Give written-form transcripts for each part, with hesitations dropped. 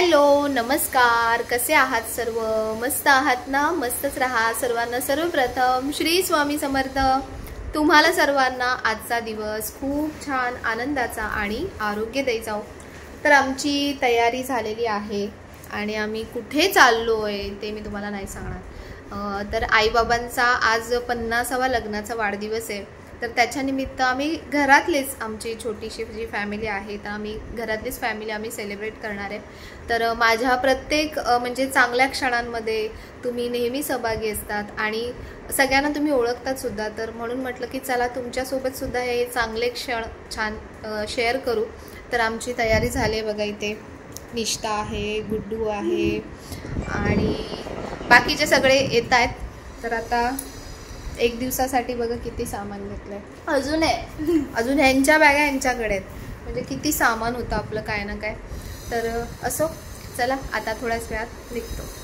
Hello नमस्कार, कसे आहात सर्व? मस्त आहात ना? मस्तच राहा सर्वांना। सर्वप्रथम श्री स्वामी समर्थ तुम्हाला सर्वांना आजचा दिवस खूप छान आनंदाचा आणि आरोग्यदायी जाओ। तर आमची तयारी झालेली आहे आणि आम्ही कुठे चाललोय ते मी तुम्हाला नाही सांगणार। तर आई बाबांचा आज 50वा लग्नाचा वाढदिवस आहे, तर त्याच्या निमित्त आम्ही घरातलेच आमची छोटीशी जी फॅमिली आहे तर आम्ही घरातलीच फॅमिली आम्ही सेलिब्रेट करणार आहे। तर माझ्या प्रत्येक म्हणजे चांगल्या क्षणांमध्ये तुम्ही नेहमी सहभागी असतात आणि सगळ्यांना तुम्ही ओळखतात सुद्धा, तर म्हणून म्हटलं की चला तुमच्यासोबत सुद्धा हे चांगले क्षण छान शेअर करू। तर आमची तयारी झाली आहे बघा, इथे निष्ठा आहे, गुड्डू आहे आणि बाकीचे सगळे येत आहेत। तर आता एक दिवसासाठी बघा किती सामान घेतलंय, अजून ह्यांच्या बॅगा यांच्याकडे आहेत, म्हणजे किती सामान होतं आपलं काय ना काय। तर असो, चला आता थोड्याच वेळात निघतो।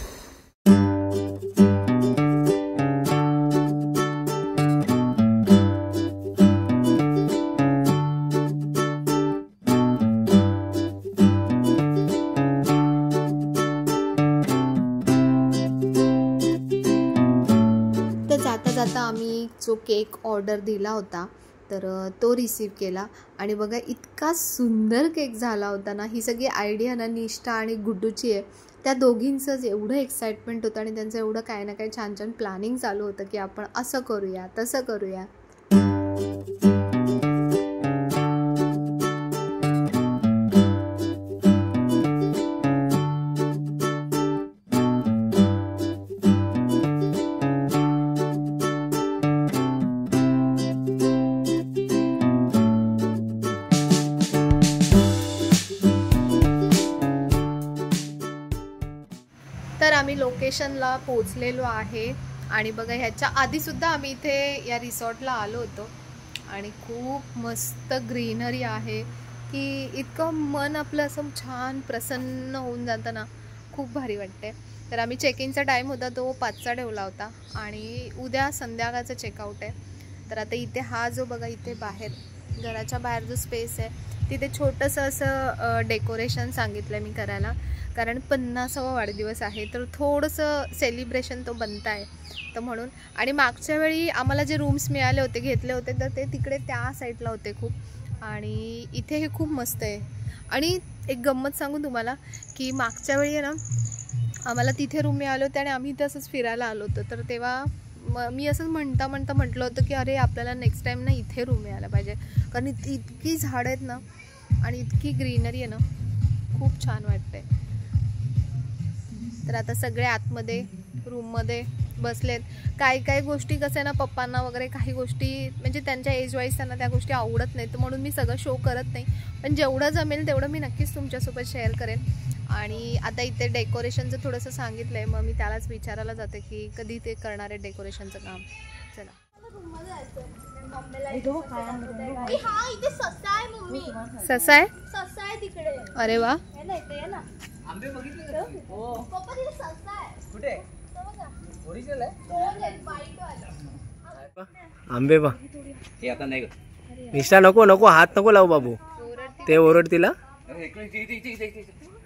जाता आम्ही जो केक ऑर्डर दिला होता तर तो रिसीव केला आणि बघा इतका सुंदर केक झाला होता ना। ही सगळी आयडिया ना निष्ठा आणि गुड्डूची आहे। त्या दोघींचंच एवढं एक्साइटमेंट होतं आणि त्यांचं एवढं काय ना काय छान छान प्लॅनिंग चालू होतं की आपण असं करूया तसं करूया। तर आम्ही लोकेशनला पोहोचलेलो आहे आणि बघा ह्याच्या आधी सुद्धा आम्ही इथे या रिसॉर्टला आलो होतो आणि खूप मस्त ग्रीनरी आहे की इतकं मन आपलं असं छान प्रसन्न होऊन जातं ना, खूप भारी वाटते। तर आम्ही चेक इनचा टाईम होता तो 5चा ठेवला होता आणि उद्या संध्याकाळचं चेकआउट आहे। तर आता इथे हा जो बघा इथे बाहेर घराच्या बाहेर जो स्पेस आहे तिथे छोटंसं असं डेकोरेशन सांगितलं मी करायला, कारण 50वा वाढदिवस आहे तर थोडंसं सेलिब्रेशन तो बनत आहे तर म्हणून। आणि मागच्या वेळी आम्हाला जे रूम्स मिळाले होते घेतले होते तर ते तिकडे त्या साईडला होते खूप, आणि इथे हे खूप मस्त आहे। आणि एक गंमत सांगू तुम्हाला की मागच्या वेळी ना आम्हाला तिथे रूम मिळाले होते आणि आम्ही इथे असंच फिरायला आलो होतो, तर तेव्हा मी असंच म्हणता म्हटलं होतं की अरे आपल्याला नेक्स्ट टाईम ना इथे रूम मिळायला पाहिजे, कारण इतकी झाडं आहेत ना आणि इतकी ग्रीनरी आहे ना, खूप छान वाटते। तर आता सगळे आतमध्ये रूममध्ये बसलेत। काही गोष्टी कसं आहे ना, पप्पांना वगैरे काही गोष्टी म्हणजे त्यांच्या एज वाईज त्यांना त्या गोष्टी आवडत नाहीत, तर म्हणून मी सगळं शो करत नाही, पण जेवढं जमेल तेवढं मी नक्कीच तुमच्यासोबत शेअर करेन। आणि आता इथे डेकोरेशनचं थोडंसं सांगितलं आहे, मग मी त्यालाच विचारायला जाते की कधी ते करणार आहे डेकोरेशनचं काम। चला ससा आहे तिकडे। अरे वा, आंबे बा निष्ठा नको नको, हात नको लावू बाबू, ते ओरडतीला।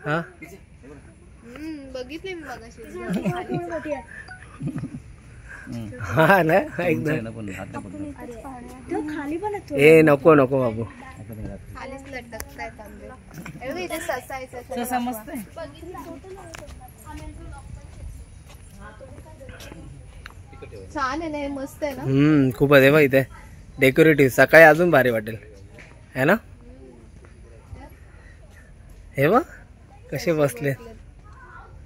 हा बघितले मी मगाशी। हा ना एकदम, ए नको नको बाबू, खालीच लटकतायत आंबे। इथे ससा मस्त आहे, छान आहे ना, मस्त आहे ना। खूप आहे बा इथे डेकोरेटिव्ह, सकाळी अजून भारी वाटेल है ना। हे बा कसे बसले,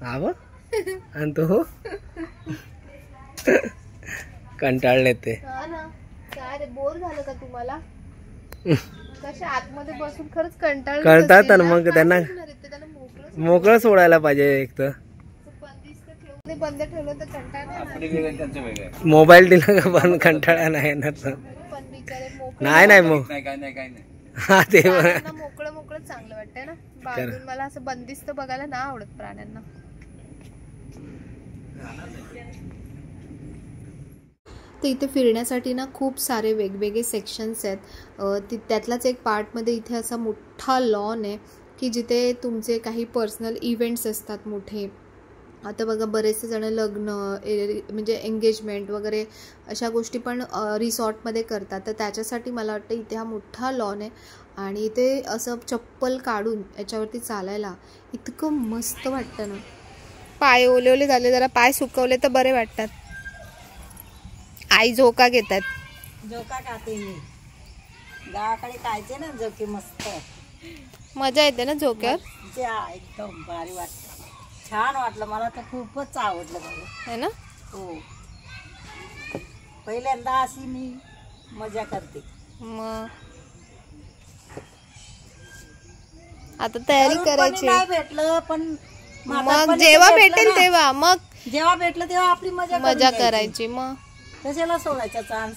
हा बा आणि तो कंटाळले ते। काय रे, बोर झालं का तुम्हाला? कशा आतमध्ये बसून खरंच कंटाळतात ना, मग त्यांना मोकळं सोडायला पाहिजे। एक तर बंद ठेवलं तर कंटाळा, मोबाईल दिला का पण कंटाळा नाही येणार। नाही मग हा ते मोकळं चांगलं वाटतंय ना बाजून। मला असं बंदिस्त बघायला नाही आवडत प्राण्यांना। तर इथे फिरण्यासाठी ना खूप सारे वेगवेगळे सेक्शन्स आहेत। त्यातलाच एक पार्टमध्ये इथे असा मोठा लॉन आहे की जिथे तुमचे काही पर्सनल इव्हेंट्स असतात मोठे. आता बघा बरेचसे जण लग्न म्हणजे एंगेजमेंट वगैरे अशा गोष्टी पण रिसॉर्टमध्ये करतात. तर त्याच्यासाठी मला वाटतं इथे हा मोठा लॉन आहे आणि इथे असं चप्पल काढून याच्यावरती चालायला इतकं मस्त वाटतं ना. पाय ओले ओले झाले, जरा पाय सुकवले तर बरे वाटतात. आई झोका घेतात. झोका खाते मी, गावाकडे खायचे ना झोके, मस्त मजा येते ना झोक्यावर. एकदम भारी वाटतं, छान वाटलं. मला तर खूपच आवडलं है ना. हो, पहिल्यांदा अशी मी मजा करते. मग आता तयारी करायची. नाही भेटलं पण मग जेव्हा भेटेल तेव्हा, मग जेव्हा भेटलं तेव्हा आपली मजा करायची. मग कशाला सोडायचा चान्स.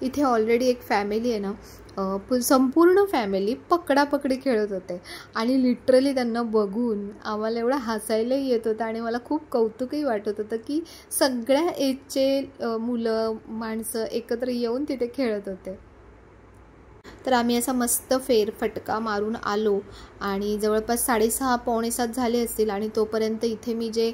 इथे ऑलरेडी एक फॅमिली आहे ना, संपूर्ण फॅमिली पकडापकडी खेळत होते आणि लिटरली त्यांना बघून आम्हाला एवढं हसायलाही येत होतं आणि मला खूप कौतुकही वाटत होतं की सगळ्या एजचे मुलं माणसं एकत्र येऊन तिथे खेळत होते. तर आम्ही असा मस्त फेरफटका मारून आलो आणि जवळपास 6:30-6:45 झाले असतील आणि तोपर्यंत इथे मी जे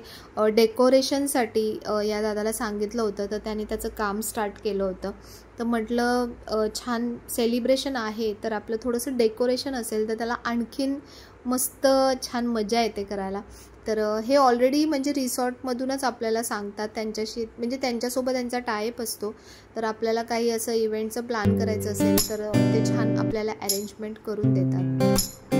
डेकोरेशनसाठी या दादाला सांगितलं होतं तर त्यांनी त्याचं काम स्टार्ट केलं होतं. तर म्हटलं छान सेलिब्रेशन आहे तर आपलं थोडंसं डेकोरेशन असेल तर त्याला आणखीन मस्त छान मजा येते करायला. तर हे ऑलरेडी म्हणजे रिसॉर्टमधूनच आपल्याला सांगतात, त्यांच्याशी म्हणजे त्यांच्यासोबत त्यांचा टायअप असतो. तर आपल्याला काही असं इव्हेंटचं प्लॅन करायचं असेल तर ते छान आपल्याला अरेंजमेंट करून देतात.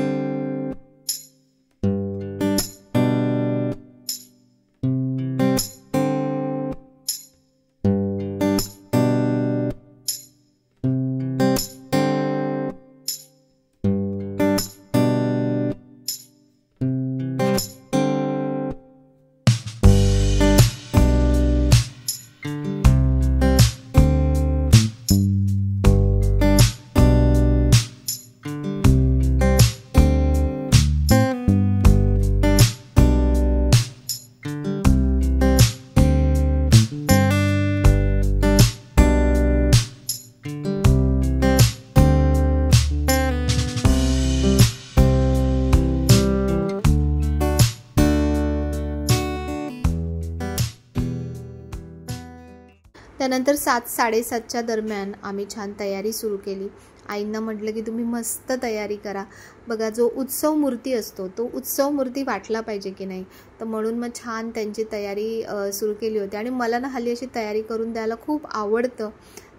त्यानंतर 7-7:30च्या दरम्यान आम्ही छान तयारी सुरू केली. आईंना म्हटलं की तुम्ही मस्त तयारी करा. बघा जो उत्सव मूर्ती असतो तो उत्सव मूर्ती वाटला पाहिजे की नाही, तर म्हणून मग छान त्यांची तयारी सुरू केली होती. आणि मला ना हल्ली अशी तयारी करून द्यायला खूप आवडतं,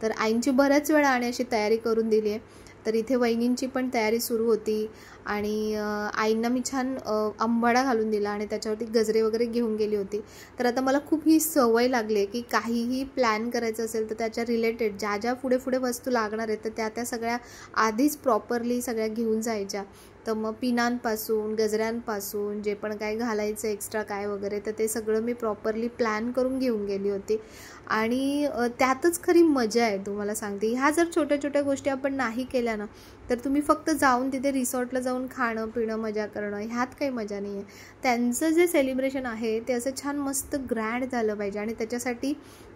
तर आईंची बऱ्याच वेळा आणि अशी तयारी करून दिली आहे. तर इथे वहिनींची पण तयारी सुरू होती आणि आईंना मी छान आंबाडा घालून दिला आणि त्याच्यावरती गजरे वगैरे घेऊन गेली होती. तर आता मला खूप ही सवय लागली आहे की काहीही प्लॅन करायचं असेल तर त्याच्या रिलेटेड ज्या ज्या पुढे पुढे वस्तू लागणार आहेत तर त्या सगळ्या आधीच प्रॉपरली सगळ्या घेऊन जायच्या. तर मग पिनांपासून गजऱ्यांपासून जे पण काय घालायचं एक्स्ट्रा काय वगैरे तर ते सगळं मी प्रॉपरली प्लॅन करून घेऊन गेली होती. आणि त्यातच खरी मजा आहे तुम्हाला सांगते. ह्या जर छोट्या छोट्या गोष्टी आपण नाही केल्या ना तर तुम्ही फक्त जाऊन तिथे रिसॉर्टला जाऊन खाणं पिणं मजा करणं ह्यात काही मजा नाही आहे. त्यांचं जे सेलिब्रेशन आहे ते असं छान मस्त ग्रँड झालं पाहिजे आणि त्याच्यासाठी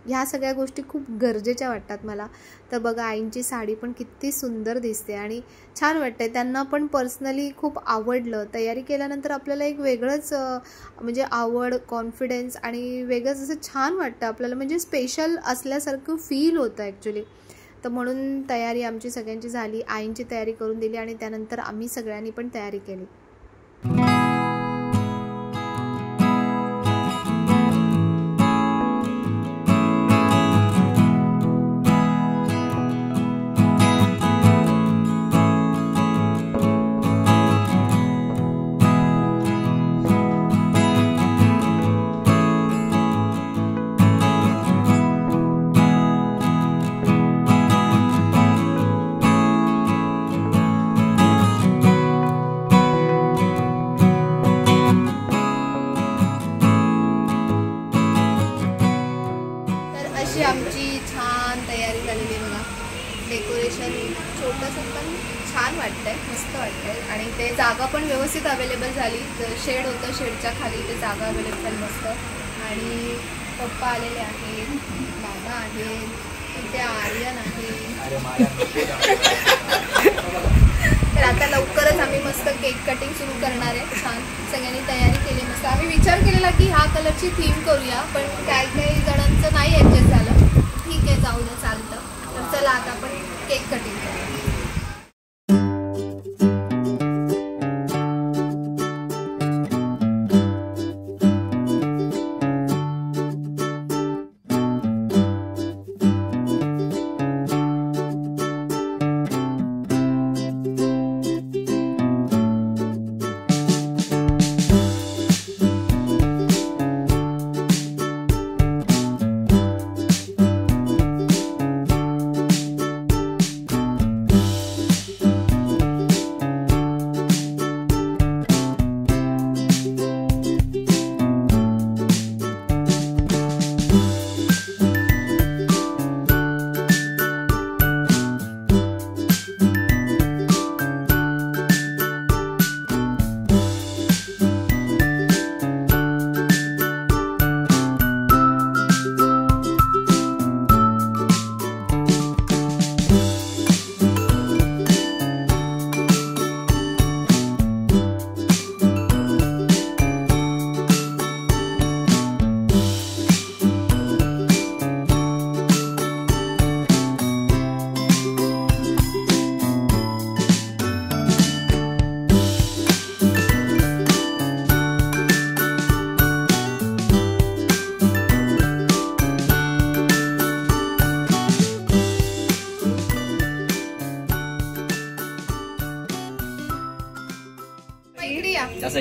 ह्या सगळ्या गोष्टी खूप गरजेच्या वाटतात मला. तर बघा आईंची साडी पण किती सुंदर दिसते आणि छान वाटते. त्यांना पण पर्सनली खूप आवडलं. तयारी केल्यानंतर आपल्याला एक वेगळंच म्हणजे आवड कॉन्फिडन्स आणि वेगळंच असं छान वाटतं आपल्याला, म्हणजे स्पेशल असल्यासारखं फील होतं ॲक्च्युली. तर म्हणून तयारी आमची सगळ्यांची झाली. आईंची तयारी करून दिली आणि त्यानंतर आम्ही सगळ्यांनी पण तयारी केली. कलरची आमची छान तयारी झालेली आहे बघा. डेकोरेशन छोटंसं पण छान वाटतंय, मस्त वाटतंय. आणि ते जागा पण व्यवस्थित अवेलेबल झाली. शेड होतं, शेडच्या खाली ते जागा अवेलेबल झाली मस्त. आणि पप्पा आलेले आहेत, बाबा आहेत, इथे आर्यन आहे. तर आता लवकरच आम्ही मस्त केक कटिंग सुरू करणार आहे. छान सगळ्यांनी तयारी केली मस्त. आम्ही विचार केलेला की ह्या कलरची थीम करूया, पण काही जणांचं नाही ॲडजस्ट झालं. ठीक आहे, जाऊ दे, चालतं. तर चला आता आपण केक कटिंग करूया.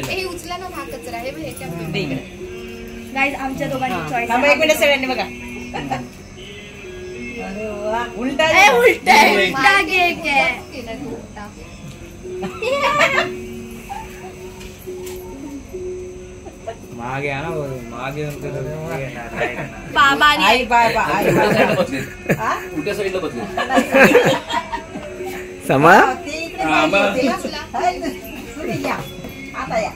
हे उचला ना, हा कचरा आहे गाईज. आमच्या दोघांची चॉईस. एक मिनिट सगळ्यांनी बघा. अरे वा, उलटा केक आहे. मागे ना, मागे बाबा आई बाबा उलट्या साईडला बसले. समा आता या.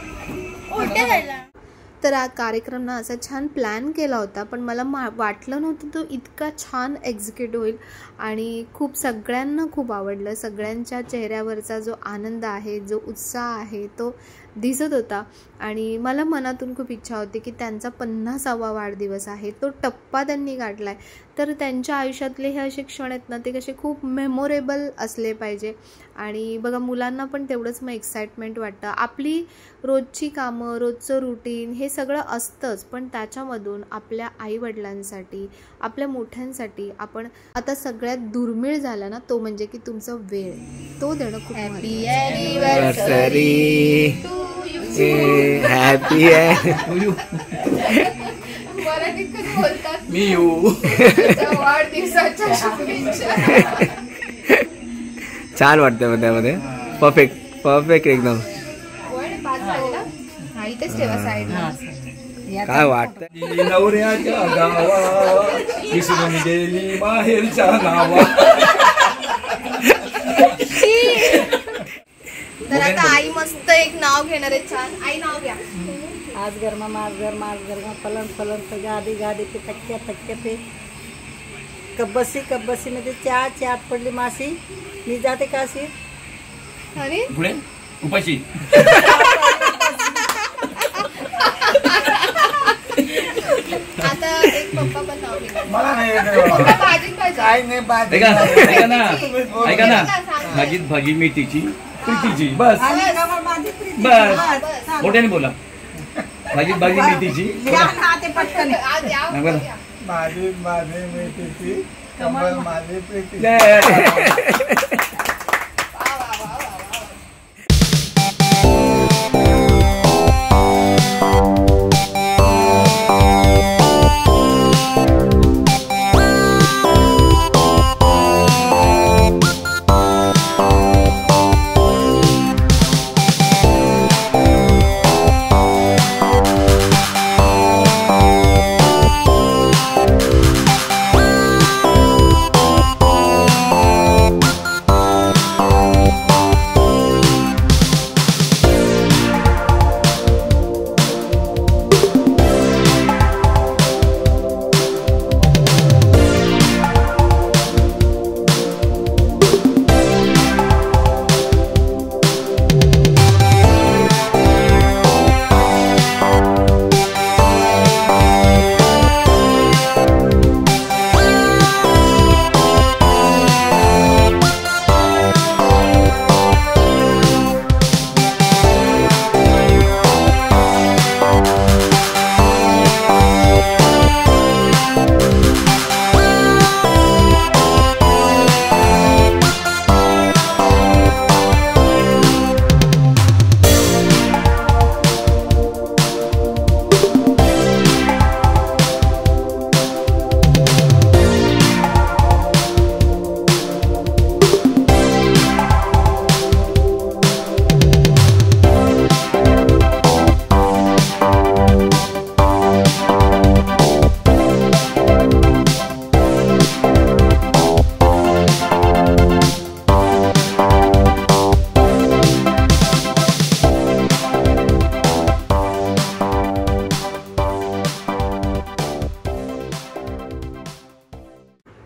तर हा कार्यक्रम ना असा छान प्लॅन केला होता, पण मला वाटलं नव्हतं तो इतका छान एक्झिक्यूट होईल. आणि खूप सगळ्यांना खूप आवडलं. सगळ्यांच्या चेहऱ्यावरचा जो आनंद आहे, जो उत्साह आहे, तो दिसत होता. आणि मला मनातून खूप इच्छा होती की त्यांचा 50वा वाढदिवस आहे, तो टप्पा त्यांनी गाठला आहे. तर त्यांच्या आयुष्यातले हे असे क्षण आहेत ना, ते कसे खूप मेमोरेबल असले पाहिजे. आणि बघा, मुलांना पण तेवढंच मग एक्साइटमेंट वाटतं. आपली रोजची कामं, रोजचं रुटीन हे सगळं असतंच, पण त्याच्यामधून आपल्या आईवडिलांसाठी, आपल्या मोठ्यांसाठी आपण आता सगळ्यात दुर्मिळ झाला ना, तो म्हणजे की तुमचा वेळ, तो देणं खूप हॅपी बोलतात मी येऊ. वाढदिवसाच्या शुभेच्छा. छान वाटतं मग त्यामध्ये. परफेक्ट एकदम. इथेच ठेवा साईडला. काय वाटतं नवऱ्याच्या गावा विसरून गेली माहेरच्या नावा. तर आता आई मस्त एक नाव घेणार आहे छान. आई नाव घ्या. आज गरमा मास गरमा पलंग पे गादी गादी पे तक्क्या तक्क्या पे कब्बसी मध्ये चहात पडली मासी, मी जाते काशी. अरे पुढे उपाशी. आता एक पप्पा पण नाव घेणार. मला नाही काय नाही ऐका ना, भाजी मेथीची प्रीतीची. बस मोठ्याने बोला. भाजी मेथीची. पटकन माझी मेथीची, कमल माझी प्रीती.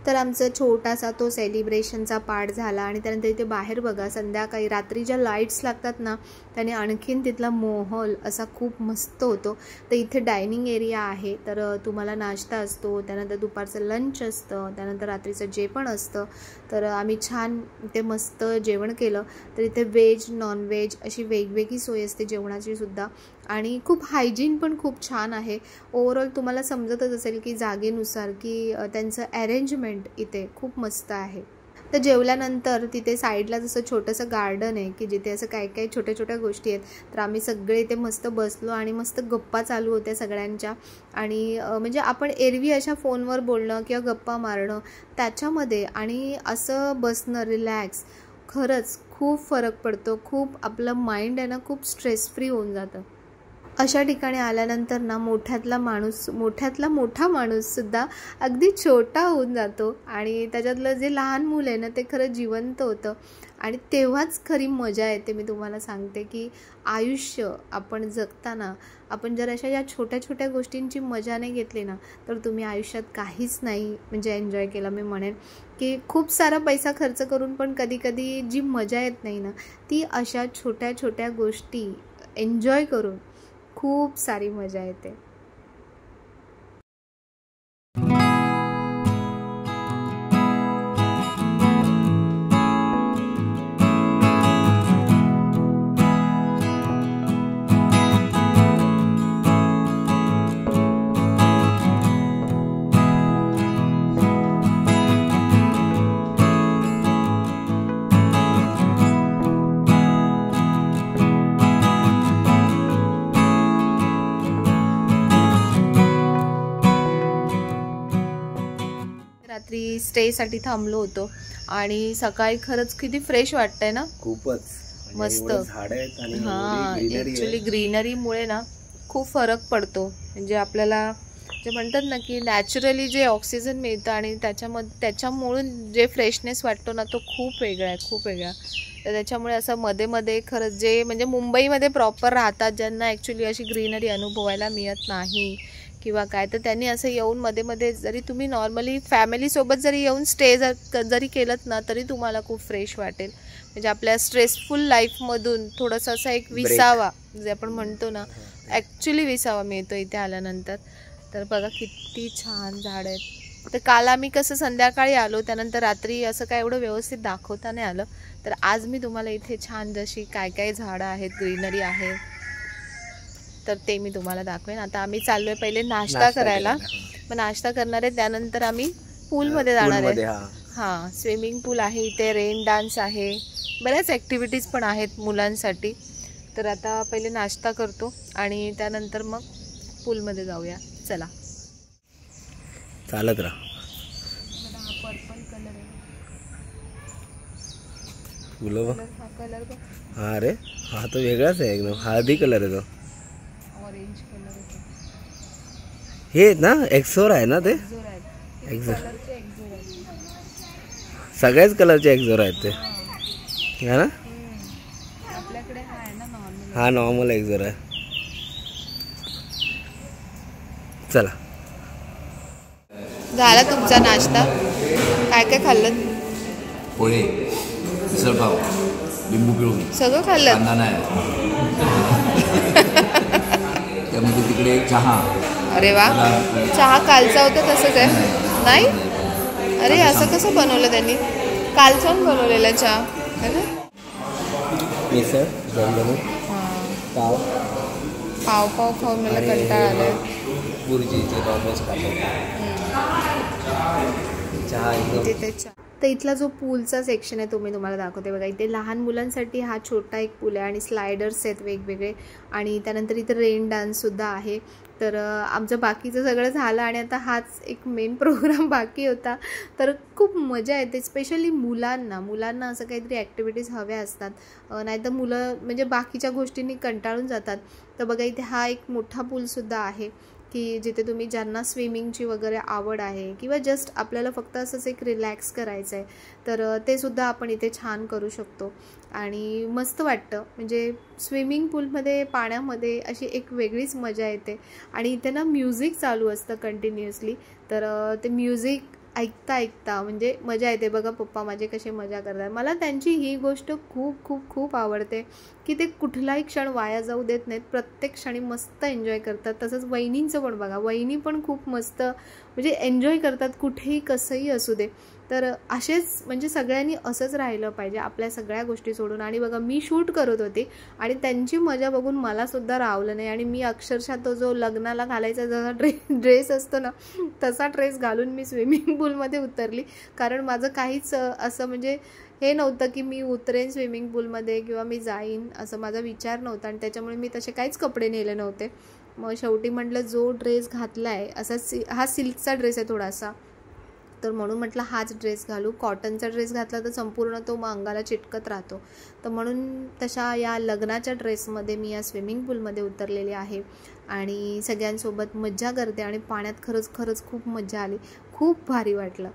तर आमचा छोटासा तो सेलिब्रेशनचा पार्ट झाला आणि त्यानंतर इथे बाहेर बघा संध्याकाळी रात्री ज्या लाईट्स लागतात ना त्याने आणखीन तिथला माहोल असा खूप मस्त होतो. तर इथे डायनिंग एरिया आहे, तर तुम्हाला नाश्ता असतो, त्यानंतर दुपारचं लंच असतं, त्यानंतर रात्रीचं जेवण असतं. तर आम्ही छान इथे मस्त जेवण केलं. तर इथे व्हेज नॉनव्हेज अशी वेगवेगळी सोय असते जेवणाची सुद्धा आणि खूप हायजीन पण खूप छान आहे. ओव्हरऑल तुम्हाला समजतच असेल की जागेनुसार की त्यांचं अरेंजमेंट इथे खूप मस्त आहे. तर जेवल्यानंतर तिथे साईडला जसं छोटंसं गार्डन आहे की जिथे असं काय काय छोट्या छोट्या गोष्टी आहेत. तर आम्ही सगळे इथे मस्त बसलो आणि मस्त गप्पा चालू होत्या सगळ्यांच्या. आणि म्हणजे आपण एरवी अशा फोनवर बोलणं किंवा गप्पा मारणं त्याच्यामध्ये आणि असं बसणं रिलॅक्स खरंच खूप फरक पडतो. खूप आपलं माइंड आहे ना खूप स्ट्रेस फ्री होऊन जातं. अशा ठिकाणी आल्यानंतर ना मोठ्यातला मोठा माणूससुद्धा अगदी छोटा होऊन जातो आणि त्याच्यातलं जे लहान मुलं आहे ना ते खरं जिवंत होतं आणि तेव्हाच खरी मजा येते. मी तुम्हाला सांगते की आयुष्य आपण जगताना आपण जर अशा या छोट्या छोट्या गोष्टींची मजा नाही घेतली ना तर तुम्ही आयुष्यात काहीच नाही म्हणजे एन्जॉय केलं. मी म्हणेन की खूप सारा पैसा खर्च करून पण कधी कधी जी मजा येत नाही ना ती अशा छोट्या छोट्या गोष्टी एन्जॉय करून खूप सारी मजा येते. रात्री स्टेसाठी थांबलो होतो आणि सकाळी खरंच किती फ्रेश वाटतंय ना. खूपच मस्त झाड आहेत आणि हां ॲक्च्युली ग्रीनरीमुळे ना खूप फरक पडतो. म्हणजे आपल्याला जे म्हणतात ना की नॅचरली जे ऑक्सिजन मिळतं आणि त्याच्यामुळे जे फ्रेशनेस वाटतो ना तो खूप वेगळा आहे, खूप वेगळा. तर त्याच्यामुळे असं मध्ये मध्ये खरंच जे म्हणजे मुंबईमध्ये प्रॉपर राहतात ज्यांना ॲक्च्युली अशी ग्रीनरी अनुभवायला मिळत नाही किंवा काय तर त्यांनी असं येऊन मध्ये मध्ये जरी तुम्ही नॉर्मली फॅमिलीसोबत जरी येऊन स्टे जरी केलं ना तरी तुम्हाला खूप फ्रेश वाटेल. म्हणजे आपल्या स्ट्रेसफुल लाईफमधून थोडंसं असा एक विसावा जे आपण म्हणतो ना ॲक्च्युली विसावा मिळतो इथे आल्यानंतर. तर बघा किती छान झाड आहेत. तर काल आम्ही कसं संध्याकाळी आलो त्यानंतर रात्री असं काय एवढं व्यवस्थित दाखवता नाही आलं. तर आज मी तुम्हाला इथे छान जशी काय काय झाडं आहेत ग्रीनरी आहे तर ते मी तुम्हाला दाखवेन. आता आम्ही चाललोय पहिले नाश्ता करायला. मग नाश्ता करणार आहे त्यानंतर आम्ही पूलमध्ये जाणार आहे. हां स्विमिंग पूल आहे इथे, रेन डान्स आहे, बऱ्याच ॲक्टिव्हिटीज पण आहेत मुलांसाठी. तर आता पहिले नाश्ता करतो आणि त्यानंतर मग पूलमध्ये जाऊया. चला चालत राहा. हा पर्पल कलर आहे फुलं बघ. हा कलर बघ. हा रे हा तो वेगळाच आहे एकदम हळदी कलर आहे तो. ऑरेंज कलर आहे. हे ना एक्सोर आहे ना ते. एक्झोर आहेत. एक्झोर कलरचे एक्झोर आहेत. सगळ्याच कलरचे एक्सोर आहेत ते है ना. आपल्याकडे हा आहे ना नॉर्मल. हा नॉर्मल एक्सोर आहे. चला झाला तुमचा नाश्ता. काय काय खाल्लं? पोहे, मिसळपाव, लिंबू पिळून, सगळं खाल्लं. कांदा नाही, त्यामध्ये तिकडे एक चहा. अरे वा. चहा कालचा होता तसंच आहे नाही. अरे असं कसं बनवलं त्यांनी? कालचाच बनवलेला चहा है ना. मिसळ पाव पाव पाव खाऊन मला कंटाळा आलाय. बुर्जीचे नॉनव्हेज चहा तिथे तर इथला जो पूलचा सेक्शन आहे तो मी तुम्हाला दाखवते. बघा इथे लहान मुलांसाठी हा छोटा एक पूल आहे आणि स्लायडर्स आहेत वेगवेगळे आणि त्यानंतर इथे रेन डान्ससुद्धा आहे. तर आमचं बाकीचं सगळं झालं आणि आता हाच एक मेन प्रोग्राम बाकी होता. तर खूप मजा येते स्पेशली मुलांना असं काहीतरी ॲक्टिव्हिटीज हव्या असतात. नाहीतर मुलं म्हणजे बाकीच्या गोष्टींनी कंटाळून जातात. तर बघा इथे हा एक मोठा पूलसुद्धा आहे की जिथे तुम्ही ज्यांना स्विमिंगची वगैरे आवड आहे किंवा जस्ट आपल्याला फक्त असंच एक रिलॅक्स करायचं आहे तर ते सुद्धा आपण इथे छान करू शकतो आणि मस्त वाटतं. म्हणजे स्विमिंग पूलमध्ये पाण्यामध्ये अशी एक वेगळीच मजा येते आणि इथे ना म्युझिक चालू असतं कंटिन्युअसली. तर ते म्युझिक ऐकता ऐकता म्हणजे मजा येते. बघा पप्पा माझे कसे मजा करतात. मला त्यांची ही गोष्ट खूप खूप खूप आवडते की ते कुठलाही क्षण वाया जाऊ देत नाहीत, प्रत्येक क्षणी मस्त एन्जॉय करतात. तसंच वहिनींचं पण बघा, वहिनी पण खूप मस्त म्हणजे एन्जॉय करतात कुठेही कसंही असू दे. तर असेच म्हणजे सगळ्यांनी असंच राहिलं पाहिजे आपल्या सगळ्या गोष्टी सोडून. आणि बघा मी शूट करत होते आणि त्यांची मजा बघून मला सुद्धा रावलं नाही आणि मी अक्षरशः तो जो लग्नाला घालायचा जसा ड्रेस असतो ना तसा ड्रेस घालून मी स्विमिंग पूलमध्ये उतरली. कारण माझं काहीच असं म्हणजे हे नव्हतं की मी उतरेन स्विमिंग पूलमध्ये किंवा मी जाईन, असं माझा विचार नव्हता आणि त्याच्यामुळे मी तसे काहीच कपडे नेले नव्हते. मग शेवटी म्हटलं जो ड्रेस घातला आहे असा हा सिल्कचा ड्रेस आहे थोडासा, तर म्हणून म्हटलं हाच ड्रेस घालू. कॉटनचा ड्रेस घातला तर संपूर्ण तो मग अंगाला चिटकत राहतो. तर म्हणून तशा या लग्नाच्या ड्रेसमध्ये मी या स्विमिंग पूलमध्ये उतरलेली आहे आणि सगळ्यांसोबत मज्जा करते आणि पाण्यात खरंच खरंच खूप मज्जा आली, खूप भारी वाटलं.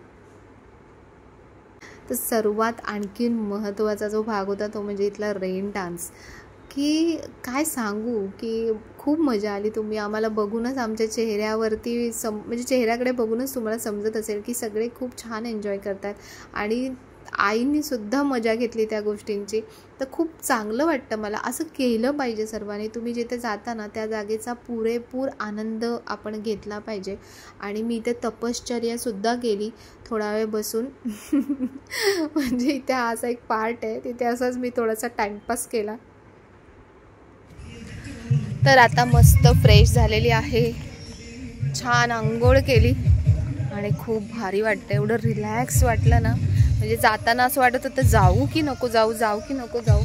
तर सर्वात आणखीन महत्त्वाचा जो भाग होता तो म्हणजे इथला रेन डान्स, की काय सांगू की खूप मजा आली. तुम्ही आम्हाला बघूनच आमच्या चेहऱ्यावरती म्हणजे चेहऱ्याकडे बघूनच तुम्हाला समजत असेल की सगळे खूप छान एन्जॉय करतात आणि आईने सुद्धा मजा घेतली त्या गोष्टींची. तर खूप चांगलं वाटतं मला. असं केलं पाहिजे सर्वांनी. तुम्ही जिथे जाता ना त्या जागेचा पुरेपूर आनंद आपण घेतला पाहिजे. आणि मी इथे तपश्चर्यासुद्धा केली थोडा वेळ बसून म्हणजे इथे असा एक पार्ट आहे, तिथे असाच मी थोडासा टाईमपास केला. तर आता मस्त फ्रेश झालेली आहे, छान आंघोळ केली आणि खूप भारी वाटतं. एवढं रिलॅक्स वाटलं ना, म्हणजे जाताना असं वाटत होतं जाऊ की नको जाऊ, जाऊ की नको जाऊ,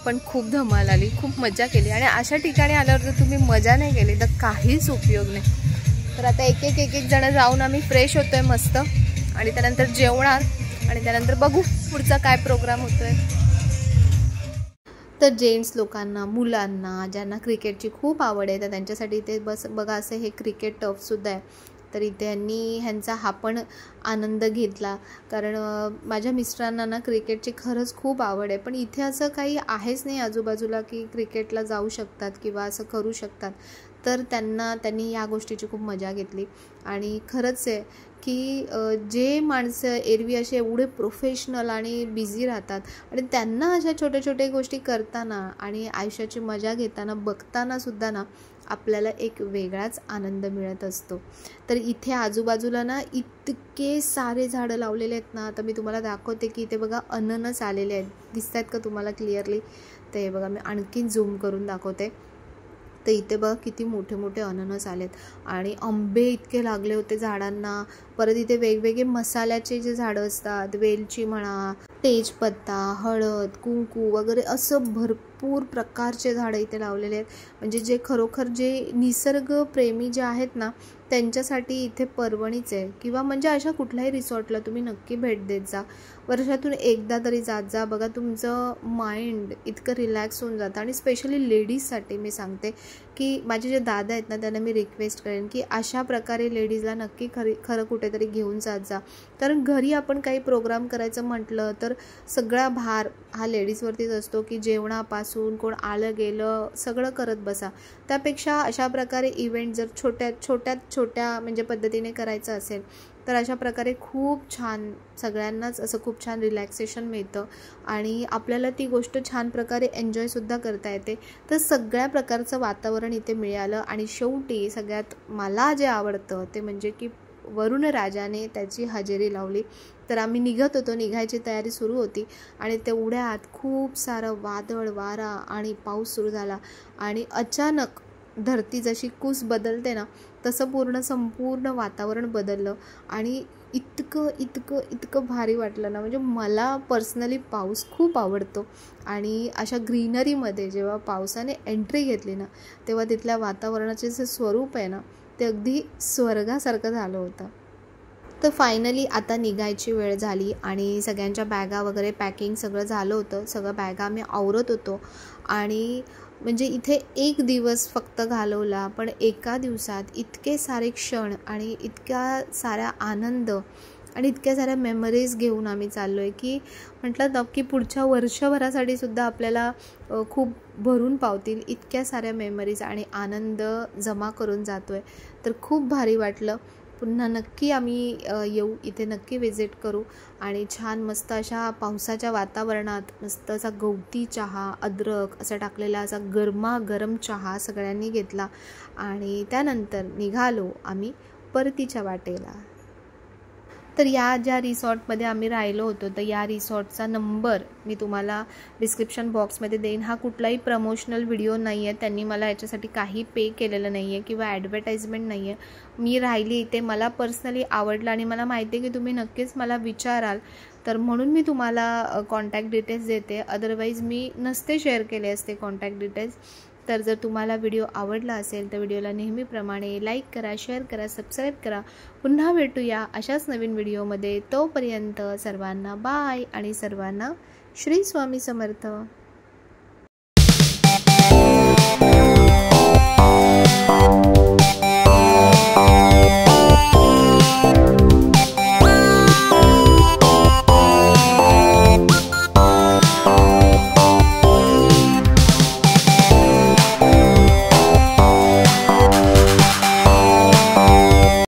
पण खूप धमाल आली, खूप मजा केली. आणि अशा ठिकाणी आल्यावर जर तुम्ही मजा नाही केली तर काहीच उपयोग नाही. तर आता एक एक जण जाऊन आम्ही फ्रेश होतोय मस्त आणि त्यानंतर जेवणार आणि त्यानंतर बघू पुढचा काय प्रोग्राम होतोय. तर जेंट्स लोकांना, मुलांना ज्यांना क्रिकेटची खूप आवड आहे तर त्यांच्यासाठी इथे बघा असं हे क्रिकेट टर्फसुद्धा आहे. तर इथे ह्यांचा हा पण आनंद घेतला. कारण माझ्या मिस्टरांना ना क्रिकेटची खरंच खूप आवड आहे, पण इथे असं काही आहेच नाही आजूबाजूला की क्रिकेटला जाऊ शकतात किंवा असं करू शकतात. तर त्यांनी या गोष्टीची खूप मजा घेतली. आणि खरंच आहे की जे माणसं एरवी असे एवढे प्रोफेशनल आणि बिझी राहतात आणि त्यांना अशा छोट्या छोट्या गोष्टी करताना आणि आयुष्याची मजा घेताना बघतानासुद्धा ना आपल्याला एक वेगळाच आनंद मिळत असतो. तर इथे आजूबाजूला ना इतके सारे झाडं लावलेले आहेत ना. आता मी तुम्हाला दाखवते की इथे बघा अननस आलेले आहेत, दिसत आहेत का तुम्हाला क्लिअरली? तर हे बघा मी आणखीन झूम करून दाखवते. तर इथे बघा किती मोठे मोठे अननस आलेत आणि आंबे इतके लागले होते झाडांना. परत इथे वेगवेगळे मसाल्याचे जे झाडं असतात, वेलची म्हणा, तेजपत्ता, हळद, कुंकू वगैरे असं भरपूर प्रकारचे झाडं इथे लावलेले आहेत. म्हणजे जे खरोखर जे निसर्गप्रेमी जे आहेत ना त्यांच्यासाठी इथे पर्वणीच आहे. किंवा म्हणजे अशा कुठल्याही रिसॉर्टला तुम्ही नक्की भेट देत जा, वर्षातून एकदा तरी जात जा. बघा तुमचं माइंड इतकं रिलॅक्स होऊन जातं. आणि स्पेशली लेडीजसाठी मी सांगते की माझे जे दादा आहेत ना त्यांना मी रिक्वेस्ट करेन की अशा प्रकारे लेडीजला नक्की खरं कुठेतरी घेऊन जात जा. कारण घरी आपण काही प्रोग्राम करायचं म्हटलं तर सगळा भार हा लेडीजवरतीच असतो की जेवणापासून कोण आलं गेलं सगळं करत बसा. त्यापेक्षा अशा प्रकारे इव्हेंट जर छोट्या म्हणजे पद्धतीने करायचं असेल तर अशा प्रकारे खूप छान सगळ्यांनाच असं खूप छान रिलॅक्सेशन मिळतं आणि आपल्याला ती गोष्ट छान प्रकारे एन्जॉयसुद्धा करता येते. तर सगळ्या प्रकारचं वातावरण इथे मिळालं. आणि शेवटी सगळ्यात मला जे आवडतं ते म्हणजे की वरुण राजाने त्याची हजेरी लावली. तर आम्ही निघत होतो, निघायची तयारी सुरू होती आणि तेवढ्यात खूप सारं वादळ वारा आणि पाऊस सुरू झाला आणि अचानक धरती जशी कूस बदलते ना तसं संपूर्ण वातावरण बदललं आणि इतकं भारी वाटलं ना. म्हणजे मला पर्सनली पाऊस खूप आवडतो आणि अशा ग्रीनरीमध्ये जेव्हा पावसाने एंट्री घेतली ना तेव्हा तिथल्या वातावरणाचे जे स्वरूप आहे ना ते अगदी स्वर्गासारखं झालं होतं. तर फायनली आता निघायची वेळ झाली आणि सगळ्यांच्या बॅगा वगैरे पॅकिंग सगळं झालं होतं. सगळं बॅगा आम्ही आवरत होतो आणि म्हणजे इथे एक दिवस फक्त घालवला पण एका दिवसात इतके सारे क्षण आणि इतक्या साऱ्या आनंद आणि इतक्या साऱ्या मेमरीज घेऊन आम्ही चाललो आहे की म्हटलं नक्की पुढच्या वर्षभरासाठी सुद्धा आपल्याला खूप भरून पावतील इतक्या साऱ्या मेमरीज आणि आनंद जमा करून जातो आहे. तर खूप भारी वाटलं. पुन्हा नक्की आम्ही येऊ, इथे नक्की विजिट करू आणि छान मस्त अशा पावसाच्या वातावरणात मस्त असा गवती चहा, अद्रक असा टाकलेला असा गरमागरम चहा सगळ्यांनी घेतला आणि त्यानंतर निघालो आम्ही परतीच्या वाटेला. तर या ज्या रिसॉर्टमध्ये आम्ही राहिलो होतो तर या रिसॉर्टचा नंबर मी तुम्हाला डिस्क्रिप्शन बॉक्समध्ये देईन. हा कुठलाही प्रमोशनल व्हिडिओ नाही आहे, त्यांनी मला याच्यासाठी काही पे केलेलं नाही आहे किंवा ॲडव्हर्टाइजमेंट नाही आहे. मी राहिली इथे, मला पर्सनली आवडलं आणि मला माहिती आहे की तुम्ही नक्कीच मला विचाराल, तर म्हणून मी तुम्हाला कॉन्टॅक्ट डिटेल्स देते. अदरवाईज मी नसते शेअर केले असते कॉन्टॅक्ट डिटेल्स. तर जर तुम्हाला व्हिडिओ आवडला असेल तर व्हिडिओला नेहमीप्रमाणे लाईक करा, शेअर करा, सबस्क्राईब करा. पुन्हा भेटूया अशाच नवीन व्हिडिओमध्ये. तोपर्यंत सर्वांना बाय आणि सर्वांना श्री स्वामी समर्थ.